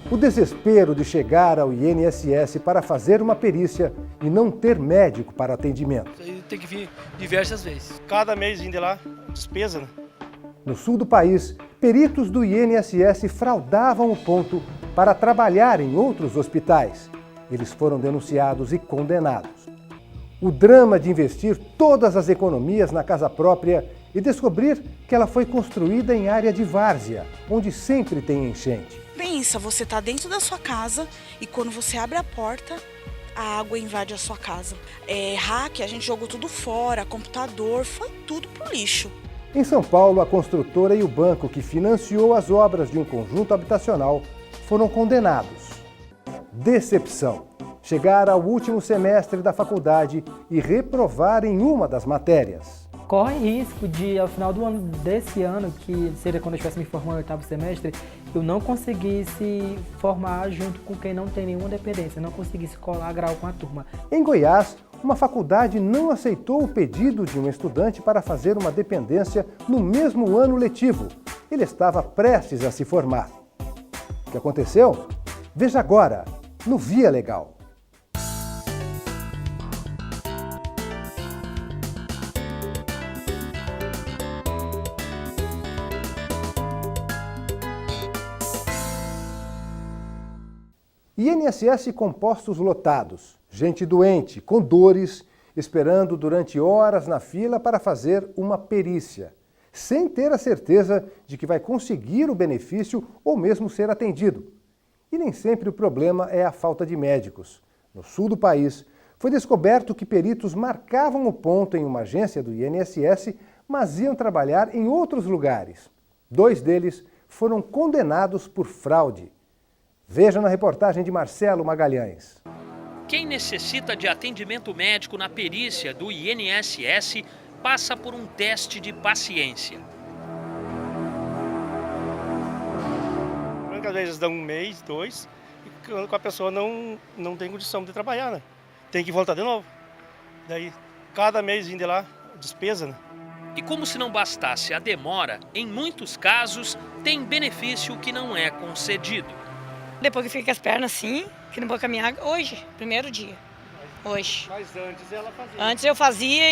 O desespero de chegar ao INSS para fazer uma perícia e não ter médico para atendimento. Tem que vir diversas vezes. Cada mês indo lá, despesa, né? No sul do país, peritos do INSS fraudavam o ponto para trabalhar em outros hospitais. Eles foram denunciados e condenados. O drama de investir todas as economias na casa própria e descobrir que ela foi construída em área de várzea, onde sempre tem enchente. Pensa, você está dentro da sua casa e quando você abre a porta, a água invade a sua casa. Hack, a gente jogou tudo fora, computador, foi tudo pro lixo. Em São Paulo, a construtora e o banco que financiou as obras de um conjunto habitacional foram condenados. Decepção. Chegar ao último semestre da faculdade e reprovar em uma das matérias. Corre risco de, ao final do ano desse ano, que seria quando eu estivesse me formando no oitavo semestre, eu não conseguisse formar junto com quem não tem nenhuma dependência, não conseguisse colar grau com a turma. Em Goiás, uma faculdade não aceitou o pedido de um estudante para fazer uma dependência no mesmo ano letivo. Ele estava prestes a se formar. O que aconteceu? Veja agora, no Via Legal. INSS com postos lotados, gente doente, com dores, esperando durante horas na fila para fazer uma perícia, sem ter a certeza de que vai conseguir o benefício ou mesmo ser atendido. E nem sempre o problema é a falta de médicos. No sul do país, foi descoberto que peritos marcavam o ponto em uma agência do INSS, mas iam trabalhar em outros lugares. 2 deles foram condenados por fraude. Veja na reportagem de Marcelo Magalhães. Quem necessita de atendimento médico na perícia do INSS passa por um teste de paciência. Às vezes dá 1 mês, 2, e quando a pessoa não tem condição de trabalhar, né? Tem que voltar de novo. Daí, cada mês indo lá, despesa, né? E como se não bastasse a demora, em muitos casos tem benefício que não é concedido. Depois que fica com as pernas assim, que não vou caminhar hoje, primeiro dia. Hoje. Mas antes ela fazia. Antes eu fazia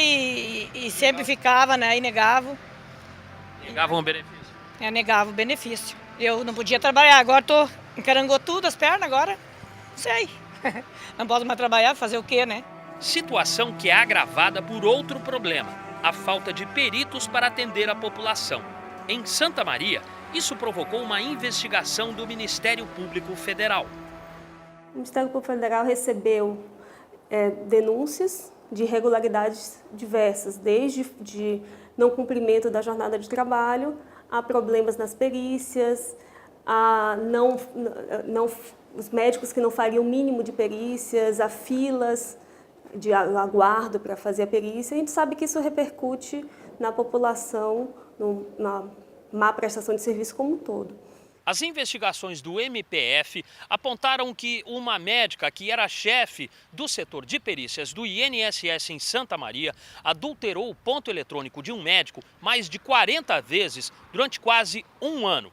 e sempre ficava, né? E negava. Negavam o benefício? Negava o benefício. Eu não podia trabalhar, agora encarangou tudo, as pernas, agora não sei. Não posso mais trabalhar, fazer o quê, né? Situação que é agravada por outro problema, a falta de peritos para atender a população. Em Santa Maria, isso provocou uma investigação do Ministério Público Federal. O Ministério Público Federal recebeu denúncias de irregularidades diversas, desde de não cumprimento da jornada de trabalho, a problemas nas perícias, a os médicos que não fariam o mínimo de perícias, a filas de aguardo para fazer a perícia. A gente sabe que isso repercute na população, na má prestação de serviço como um todo. As investigações do MPF apontaram que uma médica que era chefe do setor de perícias do INSS em Santa Maria adulterou o ponto eletrônico de um médico mais de 40 vezes durante quase 1 ano.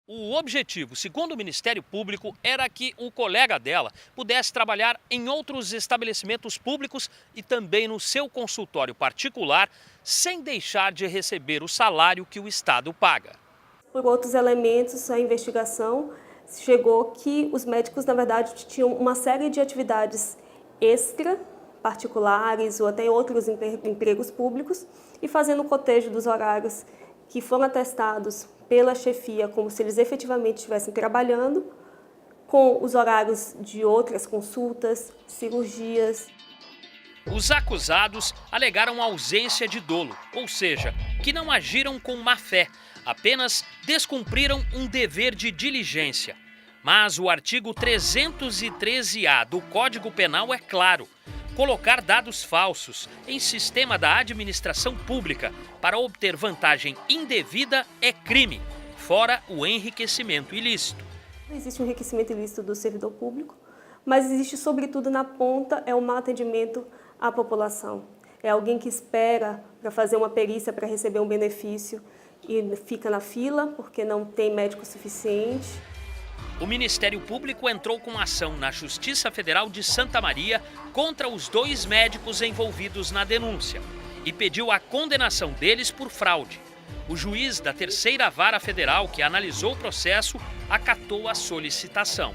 O objetivo, segundo o Ministério Público, era que o colega dela pudesse trabalhar em outros estabelecimentos públicos e também no seu consultório particular, sem deixar de receber o salário que o Estado paga. Por outros elementos, a investigação chegou que os médicos, na verdade, tinham uma série de atividades extra, particulares ou até outros empregos públicos, e fazendo o cotejo dos horários que foram atestados pela chefia como se eles efetivamente estivessem trabalhando, com os horários de outras consultas, cirurgias. Os acusados alegaram ausência de dolo, ou seja, que não agiram com má fé, apenas descumpriram um dever de diligência. Mas o artigo 313-A do Código Penal é claro: colocar dados falsos em sistema da administração pública para obter vantagem indevida é crime, fora o enriquecimento ilícito. Existe um enriquecimento ilícito do servidor público, mas existe, sobretudo, na ponta, o mau atendimento à população. É alguém que espera para fazer uma perícia para receber um benefício e fica na fila porque não tem médico suficiente. O Ministério Público entrou com ação na Justiça Federal de Santa Maria contra os 2 médicos envolvidos na denúncia e pediu a condenação deles por fraude. O juiz da 3ª Vara Federal, que analisou o processo, acatou a solicitação.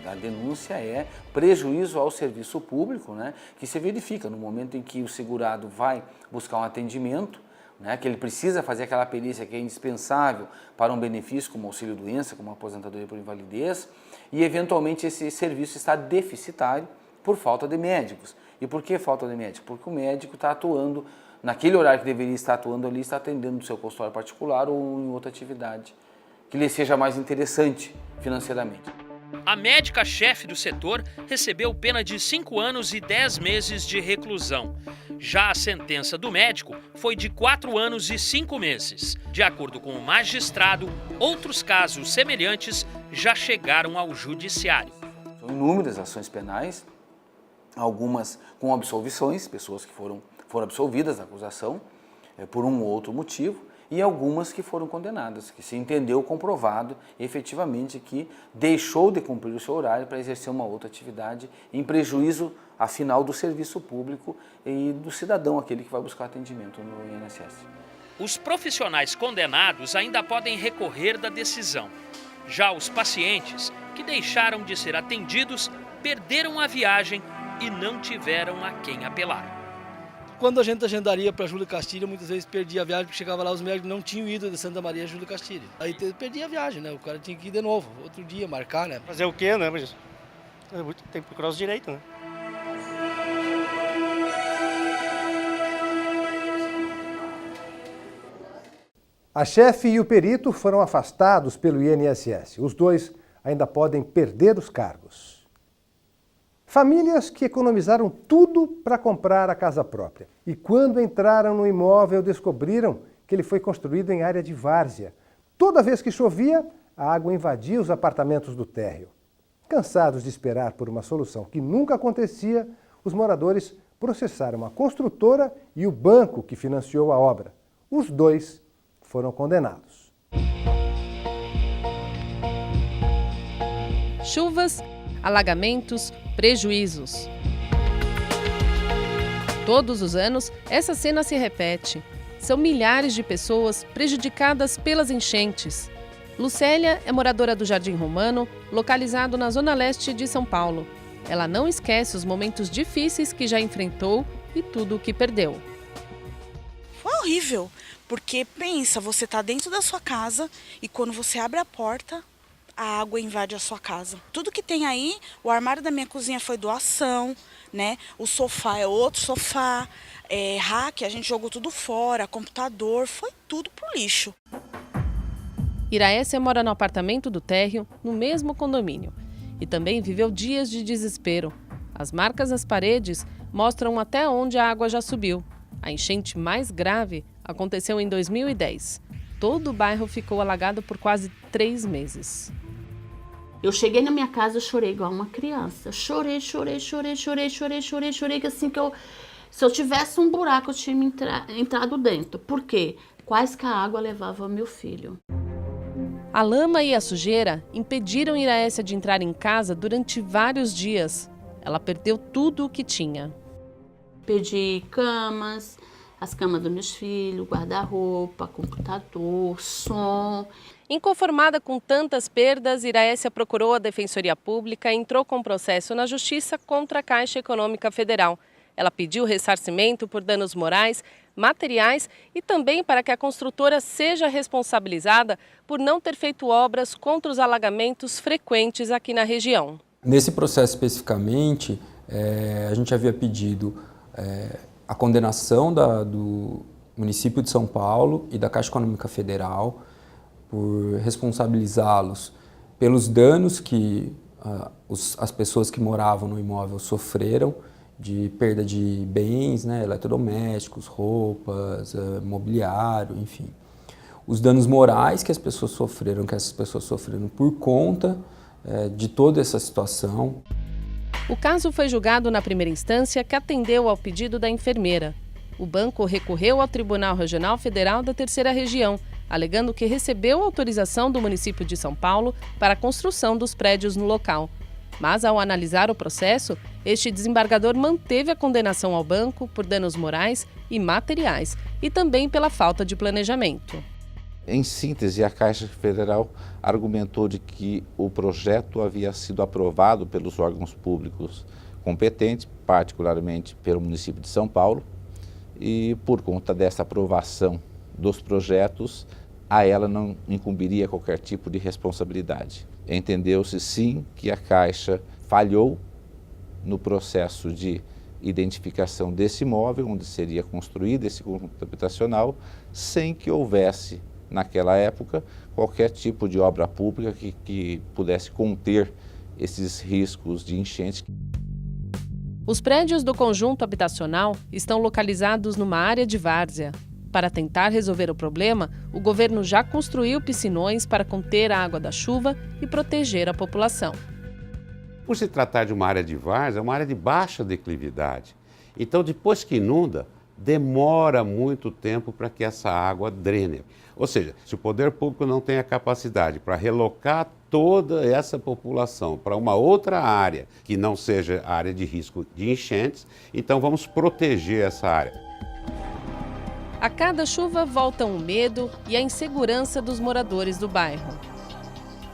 A denúncia é prejuízo ao serviço público, né, que se verifica no momento em que o segurado vai buscar um atendimento, né, que ele precisa fazer aquela perícia que é indispensável para um benefício como auxílio-doença, como aposentadoria por invalidez, e eventualmente esse serviço está deficitário por falta de médicos. E por que falta de médico? Porque o médico está atuando naquele horário que deveria estar atuando ali, está atendendo no seu consultório particular ou em outra atividade que lhe seja mais interessante financeiramente. A médica-chefe do setor recebeu pena de 5 anos e 10 meses de reclusão. Já a sentença do médico foi de 4 anos e 5 meses. De acordo com o magistrado, outros casos semelhantes já chegaram ao judiciário. São inúmeras ações penais, algumas com absolvições, pessoas que foram absolvidas da acusação por um ou outro motivo, e algumas que foram condenadas, que se entendeu comprovado efetivamente que deixou de cumprir o seu horário para exercer uma outra atividade em prejuízo, afinal, do serviço público e do cidadão, aquele que vai buscar atendimento no INSS. Os profissionais condenados ainda podem recorrer da decisão. Já os pacientes que deixaram de ser atendidos perderam a viagem e não tiveram a quem apelar. Quando a gente agendaria para Júlio Castilho, muitas vezes perdia a viagem, porque chegava lá, os médicos não tinham ido de Santa Maria a Júlio Castilho. Aí perdia a viagem, né? O cara tinha que ir de novo, outro dia, marcar, né? Fazer o quê, né? Mas tem que procurar os direitos, né? A chefe e o perito foram afastados pelo INSS. Os 2 ainda podem perder os cargos. Famílias que economizaram tudo para comprar a casa própria e quando entraram no imóvel descobriram que ele foi construído em área de várzea. Toda vez que chovia, a água invadia os apartamentos do térreo. Cansados de esperar por uma solução que nunca acontecia, os moradores processaram a construtora e o banco que financiou a obra. Os 2 foram condenados. Chuvas, alagamentos, prejuízos. Todos os anos, essa cena se repete. São milhares de pessoas prejudicadas pelas enchentes. Lucélia é moradora do Jardim Romano, localizado na zona leste de São Paulo. Ela não esquece os momentos difíceis que já enfrentou e tudo o que perdeu. Foi horrível, porque pensa, você está dentro da sua casa e quando você abre a porta, a água invade a sua casa. Tudo que tem aí, o armário da minha cozinha foi doação, né? O sofá é outro sofá, rack, a gente jogou tudo fora, computador, foi tudo pro lixo. Iraécia mora no apartamento do térreo, no mesmo condomínio. E também viveu dias de desespero. As marcas nas paredes mostram até onde a água já subiu. A enchente mais grave aconteceu em 2010. Todo o bairro ficou alagado por quase 3 meses. Eu cheguei na minha casa, eu chorei igual uma criança. Chorei, que assim se eu tivesse um buraco, eu tinha entrado dentro. Por quê? Quase que a água levava meu filho. A lama e a sujeira impediram Iraécia de entrar em casa durante vários dias. Ela perdeu tudo o que tinha. Perdi camas, as camas dos meus filhos, guarda-roupa, computador, som. Inconformada com tantas perdas, Iraécia procurou a Defensoria Pública e entrou com processo na Justiça contra a Caixa Econômica Federal. Ela pediu ressarcimento por danos morais, materiais e também para que a construtora seja responsabilizada por não ter feito obras contra os alagamentos frequentes aqui na região. Nesse processo especificamente, a gente havia pedido a condenação do município de São Paulo e da Caixa Econômica Federal por responsabilizá-los pelos danos que as pessoas que moravam no imóvel sofreram, de perda de bens, né, eletrodomésticos, roupas, mobiliário, enfim. Os danos morais que essas pessoas sofreram por conta de toda essa situação. O caso foi julgado na primeira instância, que atendeu ao pedido da enfermeira. O banco recorreu ao Tribunal Regional Federal da Terceira Região, alegando que recebeu autorização do município de São Paulo para a construção dos prédios no local. Mas, ao analisar o processo, este desembargador manteve a condenação ao banco por danos morais e materiais e também pela falta de planejamento. Em síntese, a Caixa Federal argumentou de que o projeto havia sido aprovado pelos órgãos públicos competentes, particularmente pelo município de São Paulo, e por conta dessa aprovação dos projetos, a ela não incumbiria qualquer tipo de responsabilidade. Entendeu-se sim que a Caixa falhou no processo de identificação desse imóvel, onde seria construído esse conjunto habitacional, sem que houvesse, naquela época, qualquer tipo de obra pública que pudesse conter esses riscos de enchente. Os prédios do conjunto habitacional estão localizados numa área de várzea. Para tentar resolver o problema, o governo já construiu piscinões para conter a água da chuva e proteger a população. Por se tratar de uma área de várzea, é uma área de baixa declividade. Então, depois que inunda, demora muito tempo para que essa água drene. Ou seja, se o poder público não tem a capacidade para relocar toda essa população para uma outra área, que não seja a área de risco de enchentes, então vamos proteger essa área. A cada chuva voltam o medo e a insegurança dos moradores do bairro.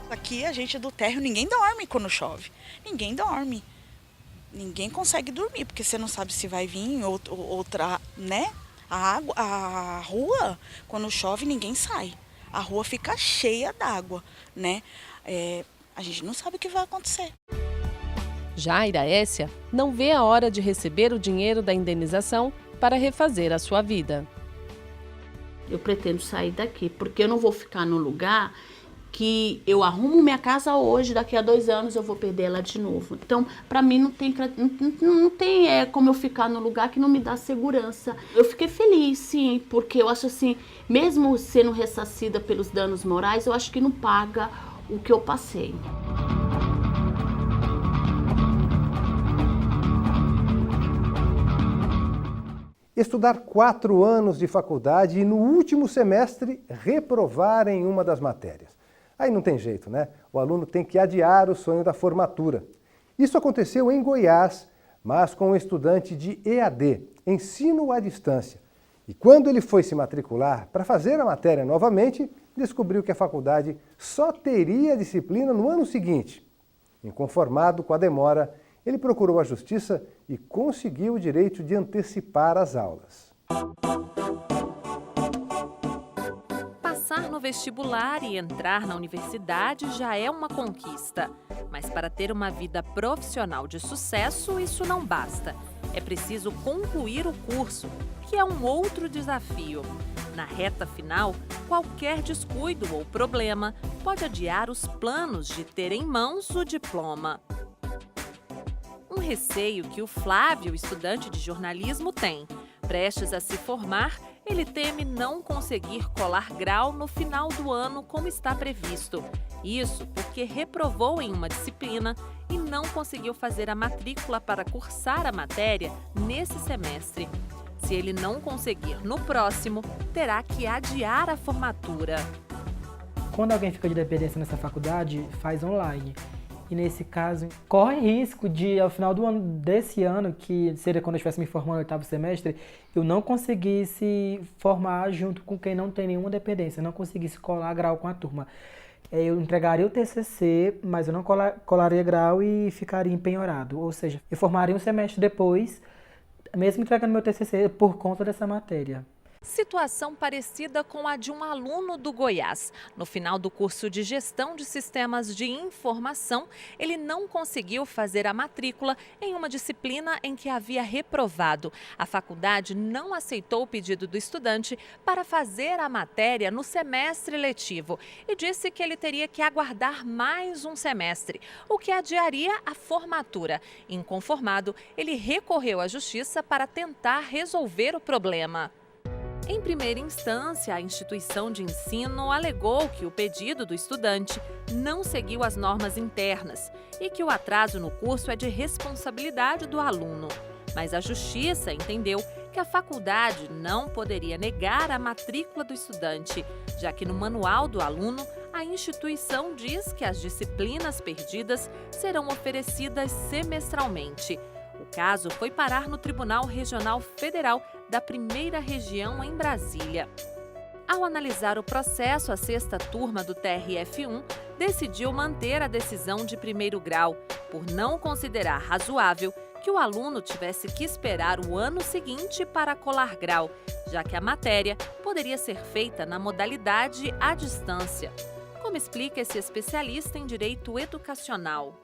Aqui a gente do térreo, ninguém dorme quando chove. Ninguém dorme. Ninguém consegue dormir, porque você não sabe se vai vir outra, né? A rua, quando chove, ninguém sai. A rua fica cheia d'água, né? A gente não sabe o que vai acontecer. Já a Iraécia não vê a hora de receber o dinheiro da indenização para refazer a sua vida. Eu pretendo sair daqui, porque eu não vou ficar no lugar que eu arrumo minha casa hoje, daqui a 2 anos eu vou perder ela de novo. Então, para mim não tem como eu ficar no lugar que não me dá segurança. Eu fiquei feliz, sim, porque eu acho assim, mesmo sendo ressarcida pelos danos morais, eu acho que não paga o que eu passei. Estudar 4 anos de faculdade e no último semestre reprovar em uma das matérias. Aí não tem jeito, né? O aluno tem que adiar o sonho da formatura. Isso aconteceu em Goiás, mas com um estudante de EAD, ensino à distância. E quando ele foi se matricular para fazer a matéria novamente, descobriu que a faculdade só teria disciplina no ano seguinte. Inconformado com a demora, ele procurou a justiça e conseguiu o direito de antecipar as aulas. Passar no vestibular e entrar na universidade já é uma conquista. Mas para ter uma vida profissional de sucesso, isso não basta. É preciso concluir o curso, que é um outro desafio. Na reta final, qualquer descuido ou problema pode adiar os planos de ter em mãos o diploma. Um receio que o Flávio, estudante de jornalismo, tem. Prestes a se formar, ele teme não conseguir colar grau no final do ano como está previsto. Isso porque reprovou em uma disciplina e não conseguiu fazer a matrícula para cursar a matéria nesse semestre. Se ele não conseguir no próximo, terá que adiar a formatura. Quando alguém fica de dependência nessa faculdade, faz online. E nesse caso, corre risco de, ao final do ano desse ano, que seria quando eu estivesse me formando no 8º semestre, eu não conseguisse formar junto com quem não tem nenhuma dependência, não conseguisse colar grau com a turma. Eu entregaria o TCC, mas eu não colaria grau e ficaria empenhorado. Ou seja, eu formaria um semestre depois, mesmo entregando meu TCC por conta dessa matéria. Situação parecida com a de um aluno do Goiás. No final do curso de Gestão de Sistemas de Informação, ele não conseguiu fazer a matrícula em uma disciplina em que havia reprovado. A faculdade não aceitou o pedido do estudante para fazer a matéria no semestre letivo e disse que ele teria que aguardar mais um semestre, o que adiaria a formatura. Inconformado, ele recorreu à justiça para tentar resolver o problema. Em primeira instância, a instituição de ensino alegou que o pedido do estudante não seguiu as normas internas e que o atraso no curso é de responsabilidade do aluno. Mas a justiça entendeu que a faculdade não poderia negar a matrícula do estudante, já que no manual do aluno, a instituição diz que as disciplinas perdidas serão oferecidas semestralmente. O caso foi parar no Tribunal Regional Federal da 1ª Região em Brasília. Ao analisar o processo, a 6ª turma do TRF1 decidiu manter a decisão de 1º grau, por não considerar razoável que o aluno tivesse que esperar o ano seguinte para colar grau, já que a matéria poderia ser feita na modalidade à distância. Como explica esse especialista em direito educacional?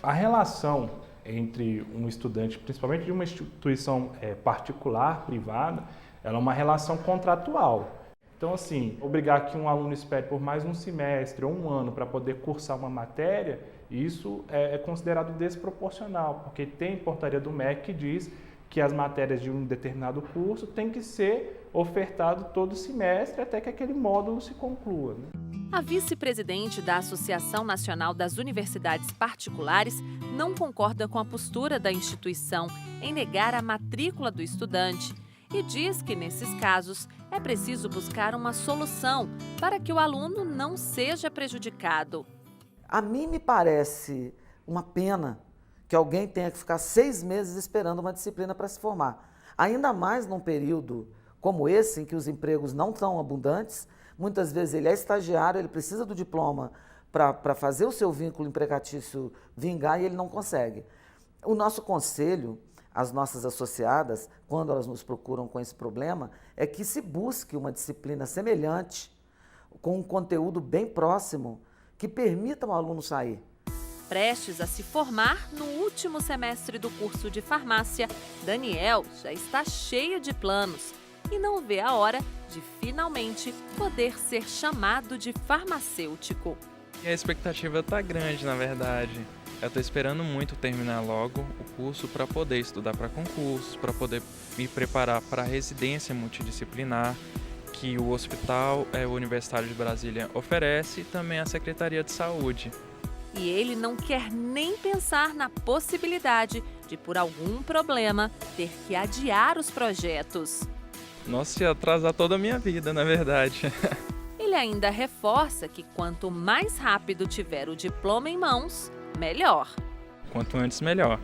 A relação entre um estudante, principalmente de uma instituição particular, privada, ela é uma relação contratual. Então, assim, obrigar que um aluno espere por mais um semestre ou um ano para poder cursar uma matéria, isso é considerado desproporcional, porque tem portaria do MEC que diz que as matérias de um determinado curso têm que ser ofertado todo semestre até que aquele módulo se conclua, né? A vice-presidente da Associação Nacional das Universidades Particulares não concorda com a postura da instituição em negar a matrícula do estudante e diz que, nesses casos, é preciso buscar uma solução para que o aluno não seja prejudicado. A mim me parece uma pena que alguém tenha que ficar 6 meses esperando uma disciplina para se formar. Ainda mais num período como esse, em que os empregos não estão abundantes, muitas vezes ele é estagiário, ele precisa do diploma para fazer o seu vínculo empregatício vingar e ele não consegue. O nosso conselho, as nossas associadas, quando elas nos procuram com esse problema, é que se busque uma disciplina semelhante, com um conteúdo bem próximo, que permita o aluno sair. Prestes a se formar no último semestre do curso de farmácia, Daniel já está cheio de planos e não vê a hora de finalmente poder ser chamado de farmacêutico. E a expectativa está grande, na verdade. Eu estou esperando muito terminar logo o curso para poder estudar para concursos, para poder me preparar para a residência multidisciplinar que o Hospital Universitário de Brasília oferece e também a Secretaria de Saúde. E ele não quer nem pensar na possibilidade de, por algum problema, ter que adiar os projetos. Nossa, ia atrasar toda a minha vida, na verdade. Ele ainda reforça que quanto mais rápido tiver o diploma em mãos, melhor. Quanto antes, melhor.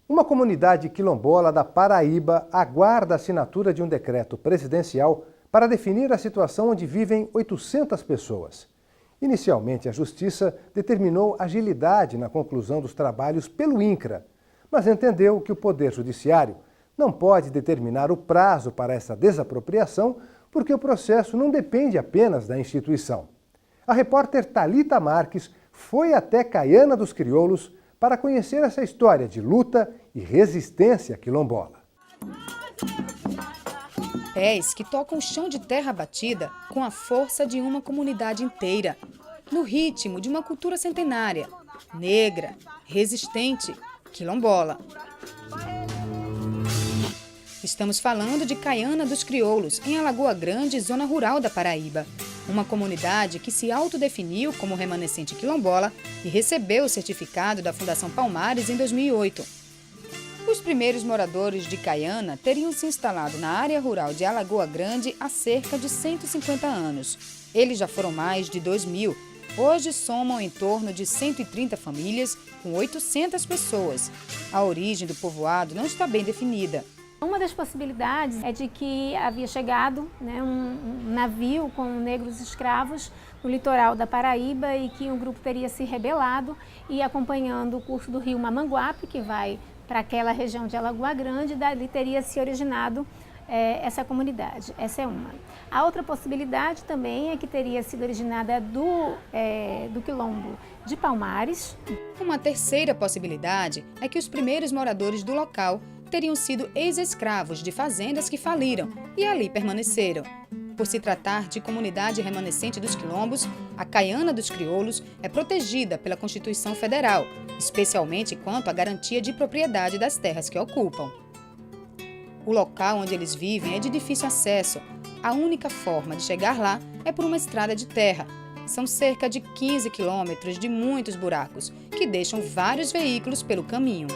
Uma comunidade quilombola da Paraíba aguarda a assinatura de um decreto presidencial para definir a situação onde vivem 800 pessoas. Inicialmente, a Justiça determinou agilidade na conclusão dos trabalhos pelo INCRA, mas entendeu que o Poder Judiciário não pode determinar o prazo para essa desapropriação porque o processo não depende apenas da instituição. A repórter Thalita Marques foi até Caiana dos Crioulos para conhecer essa história de luta e resistência quilombola. Pés que tocam o chão de terra batida com a força de uma comunidade inteira, no ritmo de uma cultura centenária, negra, resistente, quilombola. Estamos falando de Caiana dos Crioulos, em Alagoa Grande, zona rural da Paraíba. Uma comunidade que se autodefiniu como remanescente quilombola e recebeu o certificado da Fundação Palmares em 2008. Os primeiros moradores de Caiana teriam se instalado na área rural de Alagoa Grande há cerca de 150 anos. Eles já foram mais de 2.000. Hoje somam em torno de 130 famílias com 800 pessoas. A origem do povoado não está bem definida. Uma das possibilidades é de que havia chegado um navio com negros escravos no litoral da Paraíba e que um grupo teria se rebelado e, acompanhando o curso do rio Mamanguape, que vai para aquela região de Alagoa Grande, dali teria se originado essa comunidade. Essa é uma. A outra possibilidade também é que teria sido originada do quilombo de Palmares. Uma terceira possibilidade é que os primeiros moradores do local teriam sido ex-escravos de fazendas que faliram e ali permaneceram. Por se tratar de comunidade remanescente dos quilombos, a Caiana dos Crioulos é protegida pela Constituição Federal, especialmente quanto à garantia de propriedade das terras que ocupam. O local onde eles vivem é de difícil acesso. A única forma de chegar lá é por uma estrada de terra. São cerca de 15 quilômetros de muitos buracos, que deixam vários veículos pelo caminho.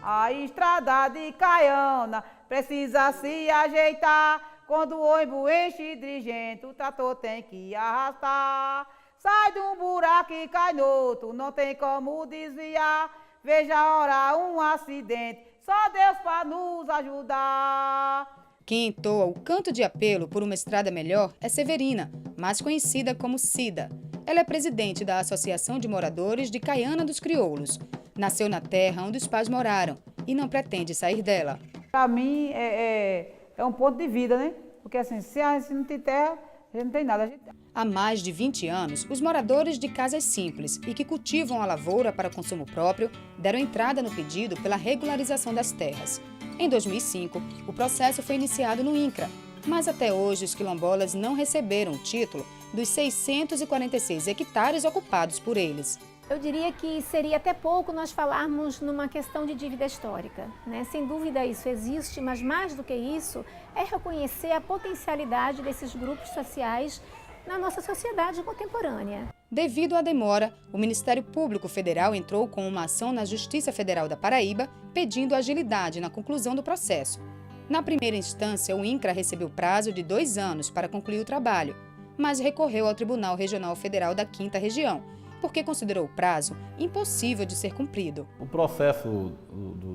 A estrada de Caiana precisa se ajeitar. Quando o ônibus enche de gente, o trator tem que arrastar. Sai de um buraco e cai no outro, não tem como desviar. Veja a hora um acidente, só Deus para nos ajudar. Quem entoa o canto de apelo por uma estrada melhor é Severina, mais conhecida como Cida. Ela é presidente da Associação de Moradores de Caiana dos Crioulos. Nasceu na terra onde os pais moraram e não pretende sair dela. Para mim é um ponto de vida, né? Porque assim, se não tem terra, a gente não tem nada. Há mais de 20 anos, os moradores de casas simples e que cultivam a lavoura para consumo próprio deram entrada no pedido pela regularização das terras. Em 2005, o processo foi iniciado no INCRA, mas até hoje os quilombolas não receberam o título dos 646 hectares ocupados por eles. Eu diria que seria até pouco nós falarmos numa questão de dívida histórica, né? Sem dúvida isso existe, mas mais do que isso é reconhecer a potencialidade desses grupos sociais na nossa sociedade contemporânea. Devido à demora, o Ministério Público Federal entrou com uma ação na Justiça Federal da Paraíba, pedindo agilidade na conclusão do processo. Na primeira instância, o INCRA recebeu prazo de 2 anos para concluir o trabalho, mas recorreu ao Tribunal Regional Federal da 5ª Região, porque considerou o prazo impossível de ser cumprido. O processo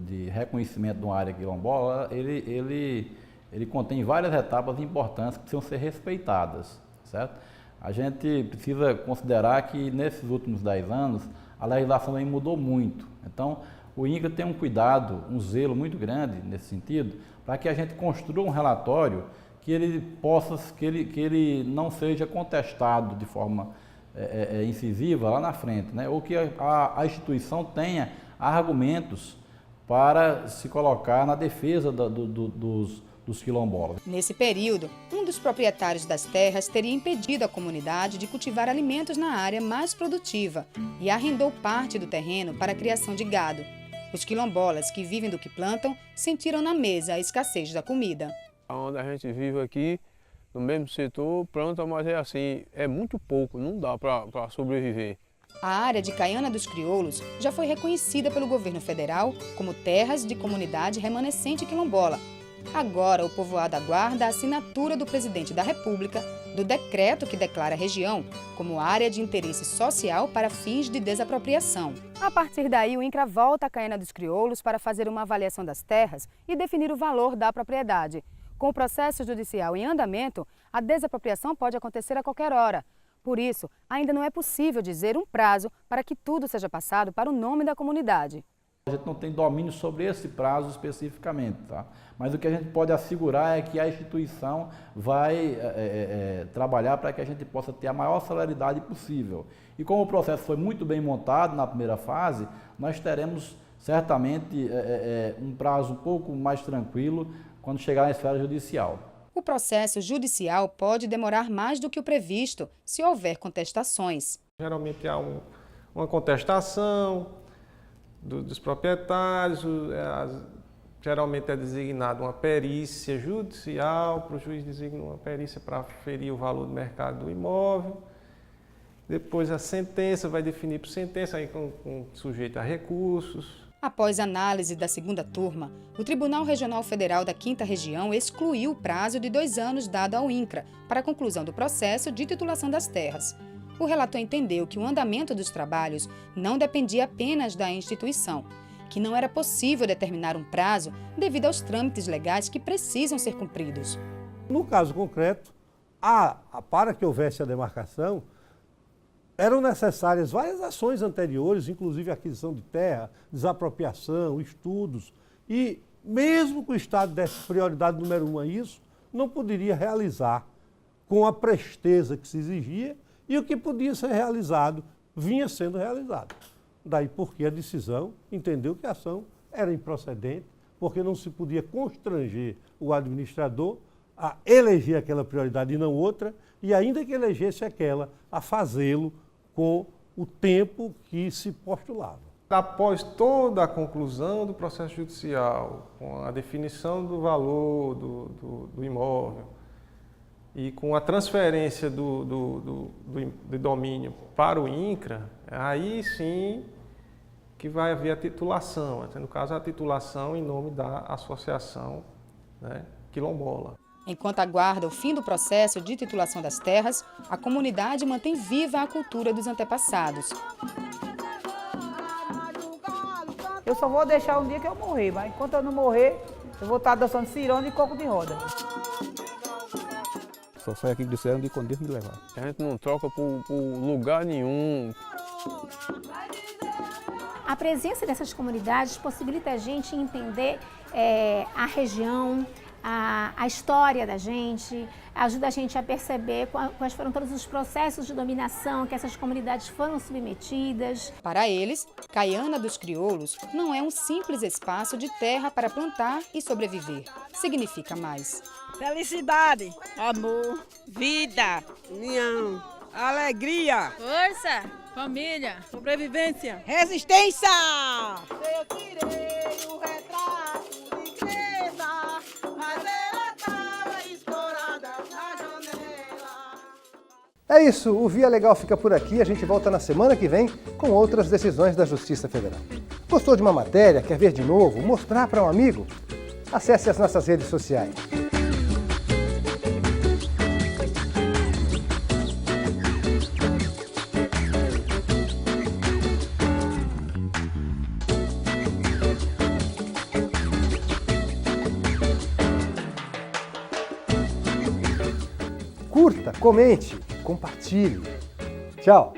de reconhecimento de uma área quilombola, ele contém várias etapas importantes que precisam ser respeitadas, certo? A gente precisa considerar que nesses últimos 10 anos a legislação aí mudou muito. Então, o INCRA tem um cuidado, um zelo muito grande nesse sentido, para que a gente construa um relatório que ele não seja contestado de forma incisiva lá na frente, né? Ou que a instituição tenha argumentos para se colocar na defesa dos quilombolas. Nesse período, um dos proprietários das terras teria impedido a comunidade de cultivar alimentos na área mais produtiva e arrendou parte do terreno para a criação de gado. Os quilombolas que vivem do que plantam sentiram na mesa a escassez da comida. Onde a gente vive aqui, no mesmo setor, planta, mas é assim, é muito pouco, não dá para sobreviver. A área de Caiana dos Crioulos já foi reconhecida pelo governo federal como terras de comunidade remanescente quilombola. Agora, o povoado aguarda a assinatura do presidente da República do decreto que declara a região como área de interesse social para fins de desapropriação. A partir daí, o INCRA volta a Caiana dos Crioulos para fazer uma avaliação das terras e definir o valor da propriedade. Com o processo judicial em andamento, a desapropriação pode acontecer a qualquer hora. Por isso, ainda não é possível dizer um prazo para que tudo seja passado para o nome da comunidade. A gente não tem domínio sobre esse prazo especificamente, tá? Mas o que a gente pode assegurar é que a instituição vai trabalhar para que a gente possa ter a maior celeridade possível. E como o processo foi muito bem montado na primeira fase, nós teremos certamente um prazo um pouco mais tranquilo quando chegar na esfera judicial. O processo judicial pode demorar mais do que o previsto se houver contestações. Geralmente há uma contestação dos proprietários, geralmente é designada uma perícia judicial, para o juiz designar uma perícia para aferir o valor do mercado do imóvel. Depois a sentença vai definir por sentença, aí sujeito a recursos. Após análise da 2ª turma, o Tribunal Regional Federal da 5ª Região excluiu o prazo de 2 anos dado ao INCRA para a conclusão do processo de titulação das terras. O relator entendeu que o andamento dos trabalhos não dependia apenas da instituição, que não era possível determinar um prazo devido aos trâmites legais que precisam ser cumpridos. No caso concreto, para que houvesse a demarcação, eram necessárias várias ações anteriores, inclusive aquisição de terra, desapropriação, estudos, e mesmo que o Estado desse prioridade número 1 a isso, não poderia realizar com a presteza que se exigia, e o que podia ser realizado vinha sendo realizado. Daí porque a decisão entendeu que a ação era improcedente, porque não se podia constranger o administrador a eleger aquela prioridade e não outra, e ainda que elegesse aquela, a fazê-lo com o tempo que se postulava. Após toda a conclusão do processo judicial, com a definição do valor do imóvel, E com a transferência do domínio para o INCRA, aí sim que vai haver a titulação, no caso a titulação em nome da associação, né, quilombola. Enquanto aguarda o fim do processo de titulação das terras, a comunidade mantém viva a cultura dos antepassados. Eu só vou deixar um dia que eu morrer, mas enquanto eu não morrer, eu vou estar dançando ciranda e coco de roda. Só saio aqui disseram de quando Deus me levar. A gente não troca por lugar nenhum. A presença dessas comunidades possibilita a gente entender a região, a história da gente, ajuda a gente a perceber quais foram todos os processos de dominação que essas comunidades foram submetidas. Para eles, Caiana dos Crioulos não é um simples espaço de terra para plantar e sobreviver. Significa mais. Felicidade, amor, vida, união, alegria, força, família, sobrevivência, resistência. Eu tirei o retrato de Greta, mas ela estava escorada na janela. É isso, o Via Legal fica por aqui. A gente volta na semana que vem com outras decisões da Justiça Federal. Gostou de uma matéria? Quer ver de novo? Mostrar para um amigo? Acesse as nossas redes sociais. Curta, comente, compartilhe. Tchau!